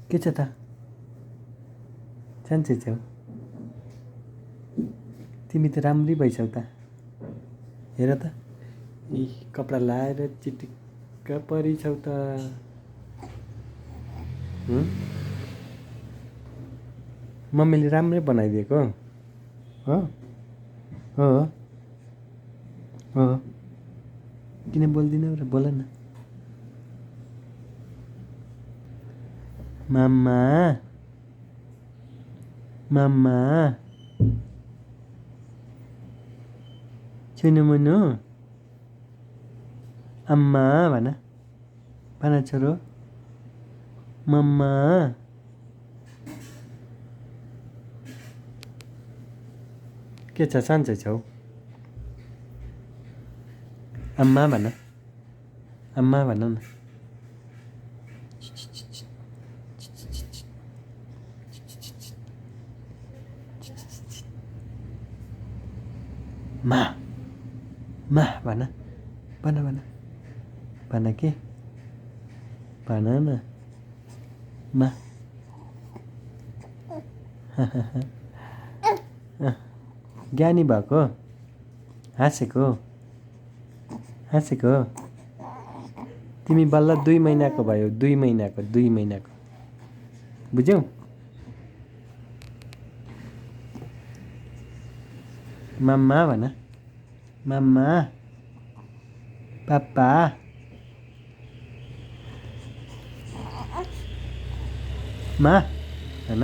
के छ त साँच्चै छौ तिमी त राम्री भइछौ त हेर त यी कपडा लाएर चिटिक्क परिछौ त मम्मीले राम्रै बनाइदिएको हो हो हो किन बोल्दिनौ र बोल न मम्मा मम्मा छुनु मुनु अम्मा भन भन छोरो मम्मा के छ सन्चै छौ अम्मा भन अम्मा भन न मा मा भन भन भन भन के भन न मा ज्ञानी भएको हाँसेको हाँसेको तिमी बल्ल 2 महिनाको भयो 2 महिनाको बुझ्यौ मम्मा भन मम्मा पापा मा भन